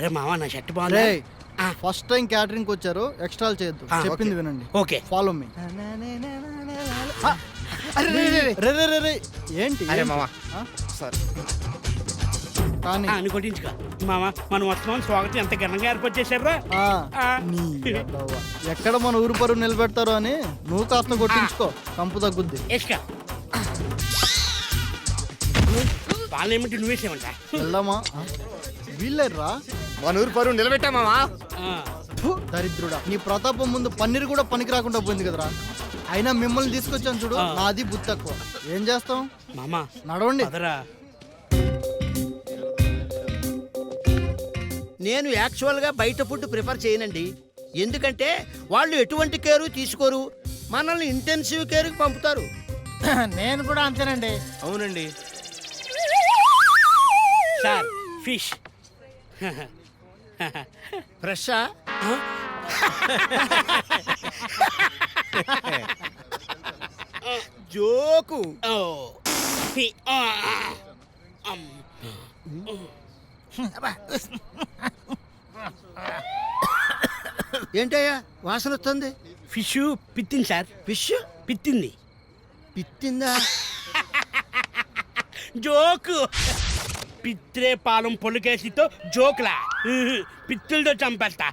అరే మావా నా షర్ట్ బాగుంది. ఫస్ట్ టైం క్యాటరింగ్ వచ్చారు, ఎక్స్ట్రా చేయొద్దు, చెప్పింది వినండి. Okay follow me. ఏంటి అరే మామా సార్ కానీ అని కొట్టించుకో మామ. మనం వస్తున్నాం, స్వాగతం ఎంత ఘనంగా ఏర్పాటు చేశారా. నీ యెదవ. ఎక్కడ మన ఊరు పరువు నిలబెడతారో అని నువ్వు కాస్త కొట్టించుకో, కంపు తగ్గుద్ది. ఎస్కా వాళ్ళు ఏమిటి నువ్వేసేమంట. వెళ్దామా? వీళ్ళేర్రా మన ఊరు పరువు నిలబెట్టా మామా. దరిద్రుడా, నీ ప్రతాపం ముందు పన్నీరు కూడా పనికి రాకుండా పోయింది కదరా. అయినా మిమ్మల్ని తీసుకొచ్చాను చూడు, నాది బుద్ధి తక్కువ. ఏం చేస్తాం మామా, నడవండి. అదరా నేను యాక్చువల్గా బయట ఫుడ్ ప్రిఫర్ చేయనండి. ఎందుకంటే వాళ్ళు ఎటువంటి కేరు తీసుకోరు, మనల్ని ఇంటెన్సివ్ కేర్కి పంపుతారు. నేను కూడా అంతేనండి. అవునండి సార్ ఫిష్ ఫ్రెషా? జోకు. ఏంటయ్యా వాసన వస్తుంది? ఫిష్ పిత్తింది సార్. ఫిష్ పిత్తింది. పిత్తిందా? జోకు. పిత్రే పాలం పొలికేసితో జోకులా పిత్తులతో చంపేస్తా.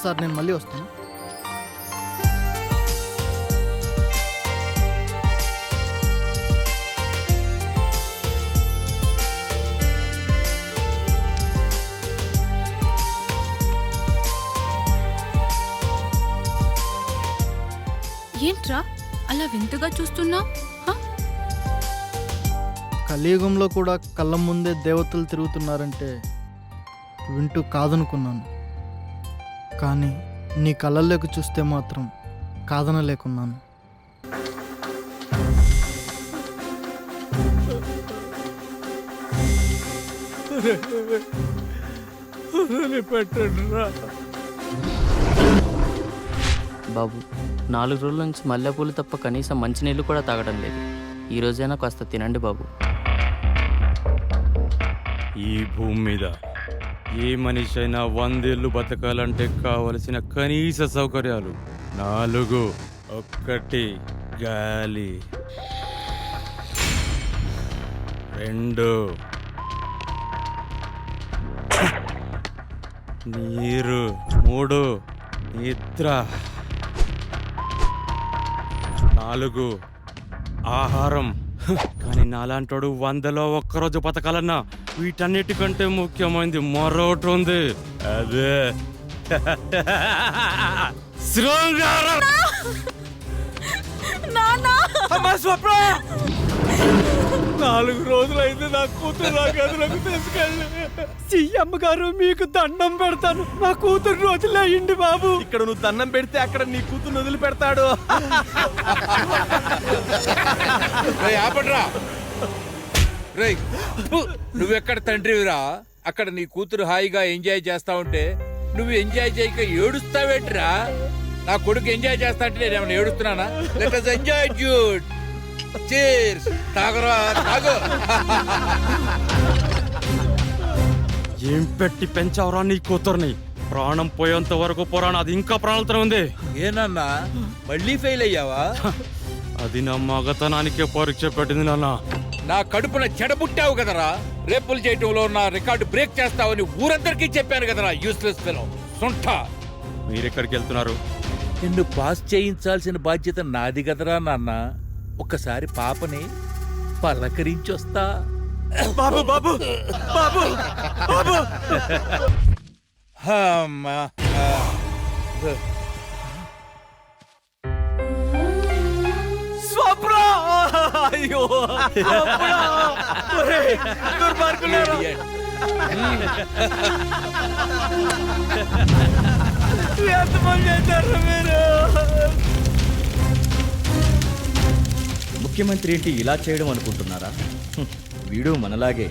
సార్ నేను మళ్ళీ వస్తాను. ఏంట్రా అలా వింతగా చూస్తున్నా? కలియుగంలో కూడా కళ్ళ ముందే దేవతలు తిరుగుతున్నారంటే వింటూ కాదనుకున్నాను, కానీ నీ కళ్ళల్లోకి చూస్తే మాత్రం కాదనలేకున్నాను. బాబు, 4 రోజుల నుంచి మల్లెపూలు తప్ప కనీసం మంచినీళ్ళు కూడా తాగడం లేదు. ఈ రోజైనా కాస్త తినండి బాబు. ఈ భూమి మీద ఏ మనిషి అయినా 100 ఏళ్ళు బతకాలంటే కావలసిన కనీస సౌకర్యాలు 4. 1 గాలి, 2 నీరు, 3 నిద్ర, 4 ఆహారం. కానీ నాలాంటోడు 100లో 1 రోజు బతకాలన్నా వీటన్నిటికంటే ముఖ్యమైనది మరొకటి ఉంది, అదే శృంగారం. 4 రోజులైంది నా కూతురు నా గదిలోకి తీసుకెళ్ళి. సీఎం గారు మీకు దండం పెడతాను, నా కూతురు రోజులు అయ్యింది బాబు. ఇక్కడ నువ్వు దండం పెడితే అక్కడ నీ కూతురు వదిలి పెడతాడు. ఆపడ్రా రేయ్, నువ్వెక్కడ తండ్రివిరా? అక్కడ నీ కూతురు హాయిగా ఎంజాయ్ చేస్తా ఉంటే నువ్వు ఎంజాయ్ చేయక ఏడుస్తావేంటిరా? నా కొడుకు ఎంజాయ్ చేస్తా అంటే నేను ఏమైనా ఏడుస్తున్నానా? Let us enjoy dude. Cheers. తాగరా తాగు. ఏం పెట్టి పెంచావురా నీ కూతుర్ని? ప్రాణం పోయేంత వరకు పురాణం అది ఇంకా ప్రాణాలతో ఉంది. ఏనన్నా మళ్ళీ ఫెయిల్ అయ్యావా? అది నా మగతనానికే పరీక్ష పెట్టింది నాన్న. నా కడుపున చెడబుట్టావు కదరా. రేపులు చేయటంలో నా రికార్డు బ్రేక్ చేస్తావని ఊరందరికీ చెప్పాను కదరా. Useless fellow సొంట. మీరెక్కడికి వెళ్తున్నారు? నిన్ను పాస్ చేయించాల్సిన బాధ్యత నాది కదరా నాన్న. ఒక్కసారి పాపని పలకరించొస్తా. బాబు బాబు బాబు బాబు. అమ్మా స్వప్న. అయ్యో దుర్మార్గులారా. ఎంతమంది చేశారు మీరు? ముఖ్యమంత్రి ఏంటి ఇలా చేయడం అనుకుంటున్నారా? వీడు మనలాగే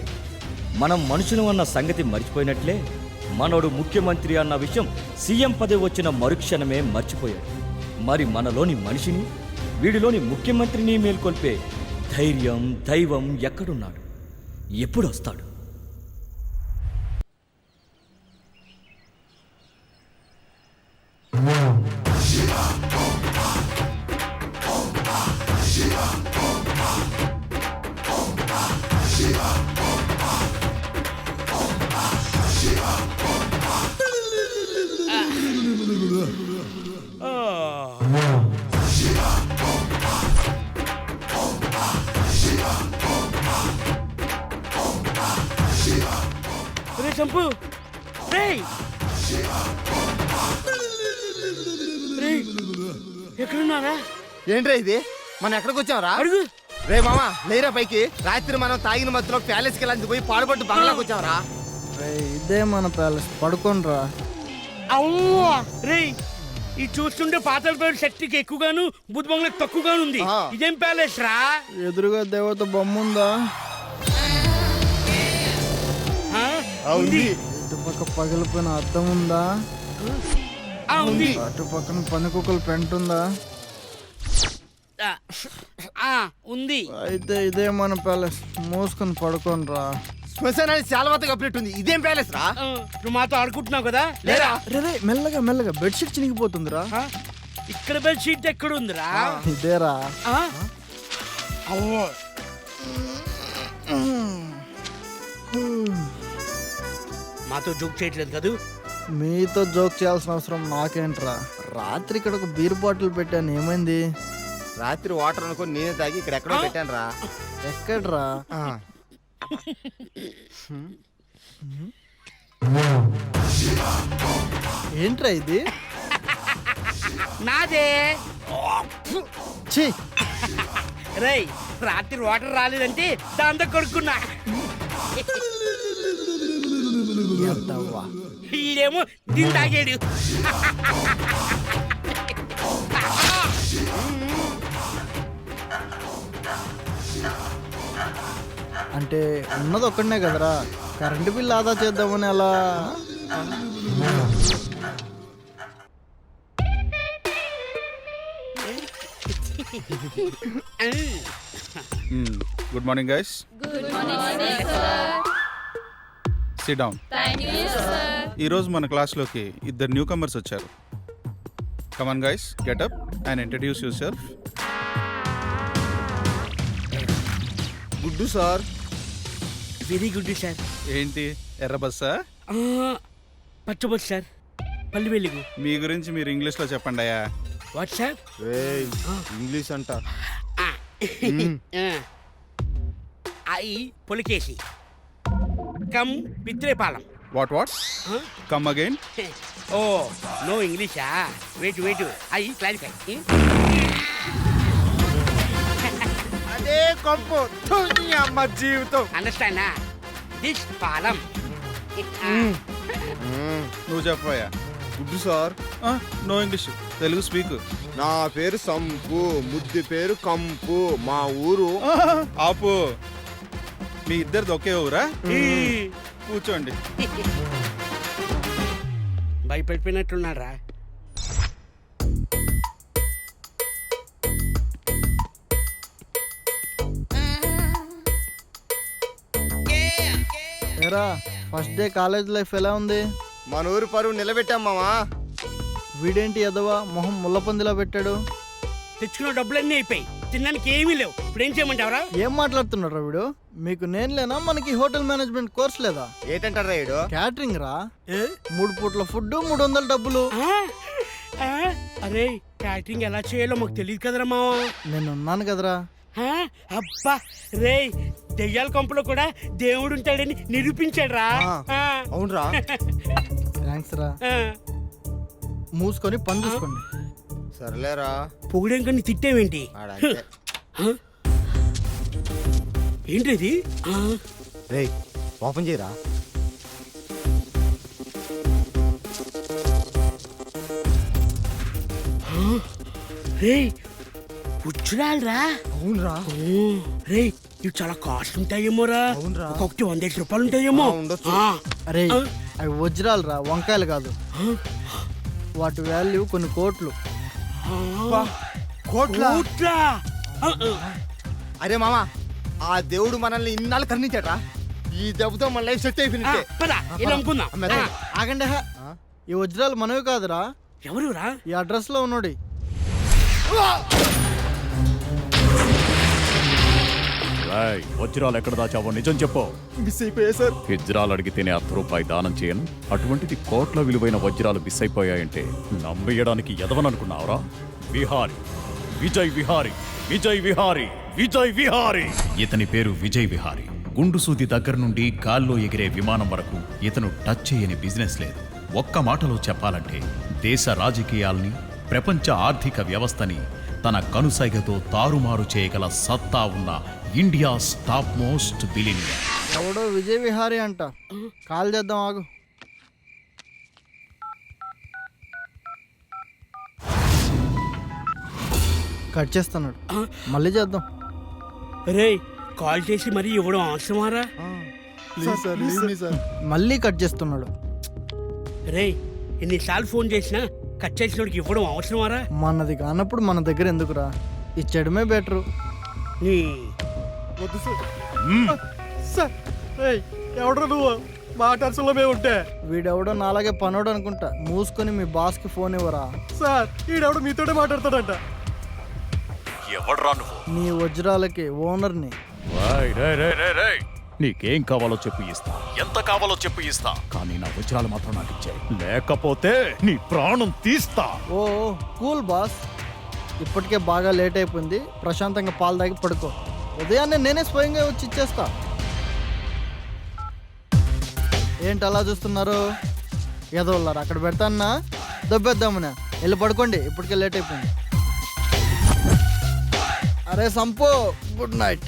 మనం మనుషులు అన్న సంగతి మర్చిపోయినట్లే మనోడు ముఖ్యమంత్రి అన్న విషయం సీఎం పదవి వచ్చిన మరుక్షణమే మర్చిపోయాడు. మరి మనలోని మనిషిని, వీడిలోని ముఖ్యమంత్రిని మేల్కొల్పే ధైర్యం, దైవం ఎక్కడున్నాడు? ఎప్పుడొస్తాడు? రే చంపు రేయ్ రేయ్ ఎక్కడున్నారా? ఏంట్రా ఇది? మనం ఎక్కడికి వచ్చాంరా? అడుగు. రే మామా లేరా పైకి. రాత్రి మనం తాగిన మధ్యలో ప్యాలెస్కి వెళ్ళి పోయి పాడుపట్టు బంగ్లాకి వచ్చాంరా. ఇదే మన ప్యాలెస్, పడుకోనరా. అవ్వా రేయ్ ఈ చూస్తుంటే పాతల పేరు శక్తికి ఎక్కువగాను బుద్ధ బంగ్లా తక్కువగాను ఉంది. ఆ. ఇదేం ప్యాలెస్ రా? ఎదురుగా దేవత బొమ్మ ఉందా? ఆ? ఉంది. ఇటుపక్క పగిలిపోయిన అద్దం ఉందా? ఆ, ఉంది. అటు పక్కన పనికొకలు పెంట ఉందా? ఆ, ఆ, ఉంది. అయితే ఇదే మన ప్యాలెస్, మూసుకొని పడుకోనరా. శ్మశానాన్ని శాలవాత కప్పినట్టుంది. ఇదేం ప్యాలెస్ రా? ఆ, నువ్వు మాతో ఆడుకుంటున్నావు కదా? లేరా? రే మెల్లగా మెల్లగా బెడ్షీట్ చినిగిపోతుందిరా. ఆ? ఇక్కడ బెడ్ షీట్ ఎక్కడ ఉందిరా? ఇదేరా. ఆ? అవ్వో మాతో జోక్ చేయట్లేదు కదూ? మీతో జోక్ చేయాల్సిన అవసరం నాకేంట్రా. రాత్రి ఇక్కడ ఒక బీర్ బాటిల్ పెట్టాను, ఏమైంది? రాత్రి వాటర్ అనుకుని నేనే తాగి ఇక్కడ ఎక్కడో పెట్టాను రా. ఎక్కడ్రా? ఏంట్రా ఇది? నాదే. ఛీ, రేయ్ రాత్రి వాటర్ రాలేదంటే దాంతో కొడుకున్నా. ఎద్దవ్వా. ఈడేమో దీన్ని తాగాడు. అంటే ఉన్నది ఒక్కడనే కదరా, కరెంటు బిల్ ఆదా చేద్దామని అలా. Good morning guys. SIT down. ఈరోజు మన క్లాస్లోకి ఇద్దరు న్యూ కమర్స్ వచ్చారు. Come on guys, get up and introduce your self. గుడ్డు సార్. Very good sir. ఏంటి ఎర్ర బస్సా? పచ్చబొచ్చు సార్, పల్లి వెలుగు. మీ గురించి మీరు ఇంగ్లీష్లో చెప్పండి అయ్యా. What sir? ఇంగ్లీష్ అంట. I Pulikesi come Pitrepalem. What what? Come again. Oh no ఇంగ్లీషా? Wait wait, I clarify. అదే కొంపు అమ్మ జీవితం. Understand this Palem. నువ్వు చెప్పయ్యా. Good sir. No English, Telugu speak. నా పేరు సంపు, ముద్దు పేరు కంపు, మా ఊరు. ఆపు. మీ ఇద్దరిది ఒకే ఊరా? కూర్చోండి. భయపడిపోయినట్లున్నారా? ఏరా, ఫస్ట్ డే కాలేజ్ లైఫ్ ఎలా ఉంది? మన ఊరు పరువు నిలబెట్టాం మామా. వీడేంటి ఎదవా మొహం ముళ్ళపందిలా పెట్టాడు? తెచ్చుకున్న డబ్బులన్నీ అయిపోయి, తినడానికి ఏమీ లేవు. ఇప్పుడు ఏం చేయమంటావరా? ఏం మాట్లాడుతున్నాడు వీడు? మీకు నేను లేనా? మనకి హోటల్ మేనేజ్మెంట్ కోర్స్ లేదా? ఏంటంటారా ఈడు? క్యాటరింగ్ రా. 3 పూట్ల ఫుడ్, 300 డబ్బులు. అరే క్యాటరింగ్ ఎలా చేయాలో మాకు తెలియదు కదరా మావా. నేను ఉన్నాను కదరా. అబ్బా రే, దెయ్యాల కొంపలో కూడా దేవుడు ఉంటాడని నిరూపించాడు రా. అవునరా? థ్యాంక్స్ రా. మూసుకొని పని చూసుకోండి. సర్లేరా. పొగిడేం కానీ తిట్టేవేంటి? ఏంటిది? రేయ్ ఓపెన్ చేయరా. రే పుచ్చురాలరా. అవునరా? రే ఇవి చాలా కాస్ట్ ఉంటాయేమోరా. అవునరా? ఒక్కొక్కటి 100 రూపాయలు ఉంటాయేమో. ఉండొచ్చు. అరే అవి వజ్రాలు రా, వంకాయలు కాదు. వాటి వాల్యూ కొన్ని కోట్లు. కోట్లా? ఊట్లా. అరే మామా, ఆ దేవుడు మనల్ని ఇన్నాళ్ళు కరుణించాడ్రా. ఈ దెబ్బతో మన లైఫ్ సెట్ అయిపోయినట్టే. పద ఇలా అమ్ముకుందాం. అమ్మేద్దాం. ఆగండి హే. ఈ వజ్రాలు మనవి కాదురా, ఎవరు రా? ఈ అడ్రస్ లో ఉన్నాడు. వజ్రాలు ఎక్కడ దాచావో నిజం చెప్పు. మిస్ అయిపోయా సార్. వజ్రాలు అడిగితేనే ₹1 దానం చేయను, అటువంటిది కోట్ల విలువైన వజ్రాలు మిస్ అయిపోయాయంటే నమ్మేయడానికి ఎదవననుకున్నావురా? విహారి, విజయ్ విహారి, విజయ్ విహారి, విజయ్ విహారి. ఇతని పేరు విజయ్ విహారి. గుండు సూది దగ్గర నుండి గాల్లో ఎగిరే విమానం వరకు ఇతను టచ్ చేయని బిజినెస్ లేదు. ఒక్క మాటలో చెప్పాలంటే దేశ రాజకీయాల్ని, ప్రపంచ ఆర్థిక వ్యవస్థని తన కనుసైగతో తారుమారు చేయగల సత్తా ఉన్న ఇండియాస్ టాప్ మోస్ట్ బిలియనియర్. ఎవడో విజయ్ విహారీ అంట. కాల్ చేద్దాం, ఆగు. కట్ చేస్తున్నాడు, మళ్ళీ చేద్దాం. రే కాల్ చేసి మరీ ఇవ్వడం అవసరమారా? మళ్ళీ కట్ చేస్తున్నాడు. రే ఎన్నిసార్లు ఫోన్ చేసినా కట్ చేసినోడికి ఇవ్వడం అవసరమారా? మనది కానప్పుడు మన దగ్గర ఎందుకురా, ఇచ్చడమే బెటరు. ఎవడరా నువ్వు? మా టర్సులో మేము ఉంటే వీడెవడో నాలాగే పనోడు అనుకుంటా. మూసుకొని మీ బాస్ కి ఫోన్ ఇవ్వరా. సార్ ఈడెవడో మీతోనే మాట్లాడతాడంట. ఎవడ్రా నువ్వు? నీ వజ్రాలకి ఓనర్ని. నీకేం కావాలో చెప్పు ఇస్తా, ఎంత కావాలో చెప్పు ఇస్తా, కానీ నా వజ్రాలు మాత్రం నాకు ఇచ్చాయి, లేకపోతే నీ ప్రాణం తీస్తా. ఓ కూల్ బాస్, ఇప్పటికే బాగా లేట్ అయిపోయింది. ప్రశాంతంగా పాలు తాగి పడుకో. ఉదయాన్నే నేనే స్వయంగా వచ్చి ఇచ్చేస్తా. ఏంటి అలా చూస్తున్నారు? ఏదో ఉన్నారు అక్కడ పెడతాన్నా, దొబ్బేద్దామనా. వెళ్ళి పడుకోండి, ఇప్పటికే లేట్ అయిపోయింది. అరే సంపు, గుడ్ నైట్.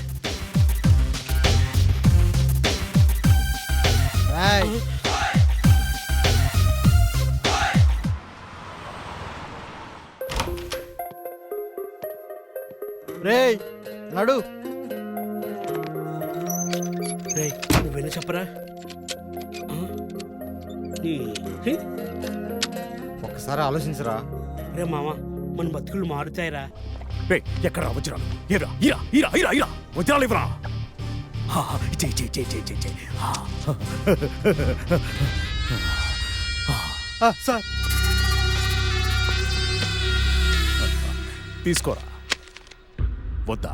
రేయ్ నడు. రే నువ్వెన్న చెప్పరా? ఒక్కసారి ఆలోచించరా. రే మామ, మన బతుకులు మారుతాయిరా. ఎక్కడ వజ్రాలు? ఇరా ఇరా ఇరా ఇరా ఇరా వజ్రాలు ఇవ్వరా. సార్ తీసుకోరా. వద్దా?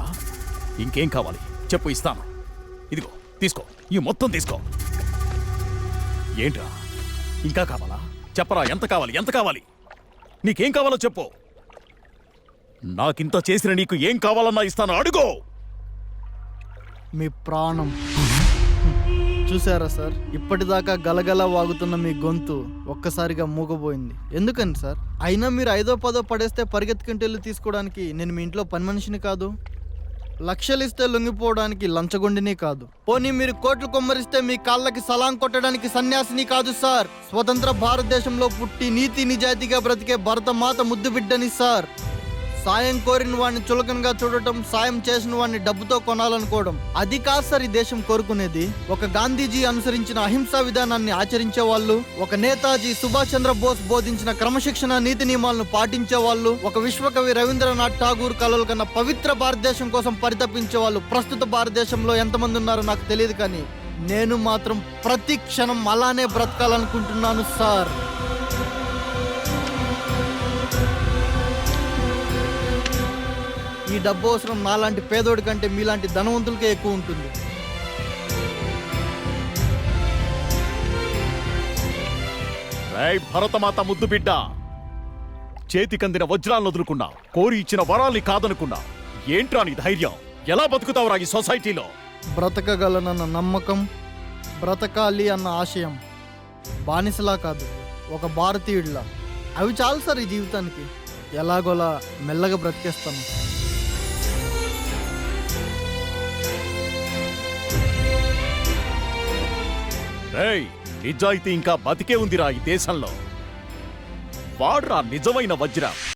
ఇంకేం కావాలి చెప్పు, ఇస్తాను. ఇదిగో తీసుకో, ఈ మొత్తం తీసుకో. ఏంట్రా ఇంకా కావాలా? చెప్పరా, ఎంత కావాలి, ఎంత కావాలి? నీకేం కావాలో చెప్పు. నాకింత చేసిన నీకు ఏం కావాలన్నా ఇస్తాను, అడుగో. మీ ప్రాణం. చూసారా సార్, ఇప్పటిదాకా గలగల వాగుతున్న మీ గొంతు ఒక్కసారిగా మూగబోయింది. ఎందుకని సార్? అయినా మీరు 5దో 10దో పడేస్తే పరిగెత్తుకుంటూ తీసుకోవడానికి నేను మీ ఇంట్లో పని మనిషిని కాదు. లక్షలిస్తే లొంగిపోవడానికి లంచగొండిని కాదు. పోనీ మీరు కోట్లు కొమ్మరిస్తే మీ కాళ్ళకి సలాం కొట్టడానికి సన్యాసిని కాదు సార్. స్వతంత్ర భారతదేశంలో పుట్టి నీతి నిజాయితీగా బ్రతికే భరతమాత ముద్దు బిడ్డని సార్. సాయం కోరిన వాడిని చులకనగా చూడటం, సాయం చేసిన వాడిని డబ్బుతో కొనాలనుకోవడం, అది కాదు సార్ ఈ దేశం కోరుకునేది. ఒక గాంధీజీ అనుసరించిన అహింసా విధానాన్ని ఆచరించే వాళ్ళు, ఒక నేతాజీ సుభాష్ చంద్ర బోస్ బోధించిన క్రమశిక్షణ నీతి నియమాలను పాటించే వాళ్ళు, ఒక విశ్వకవి రవీంద్రనాథ్ ఠాగూర్ కలలు కన్నా పవిత్ర భారతదేశం కోసం పరితపించే వాళ్ళు ప్రస్తుత భారతదేశంలో ఎంతమంది ఉన్నారో నాకు తెలియదు, కానీ నేను మాత్రం ప్రతి క్షణం అలానే బ్రతకాలనుకుంటున్నాను సార్. ఈ డబ్బు అవసరం నాలాంటి పేదోడి కంటే మీలాంటి ధనవంతులకే ఎక్కువ ఉంటుంది. భరతమాత ముద్దు బిడ్డ, చేతికందిన వజ్రాలను వదులుకున్నా, కోరి ఇచ్చిన వరాల్ని కాదనుకున్నా. ఏంట్రా నీ ధైర్యం? ఎలా బతుకుతావురా ఈ సొసైటీలో? బ్రతకగలనన్న నమ్మకం, బ్రతకాలి అన్న ఆశయం, బానిసలా కాదు ఒక భారతీయుడిలా. అవి చాలు సార్ ఈ జీవితానికి. ఎలాగోలా మెల్లగా బ్రతికేస్తాను. నిజాయితీ ఇంకా బతికే ఉందిరా ఈ దేశంలో. వాడ్రా నిజమైన వజ్రం.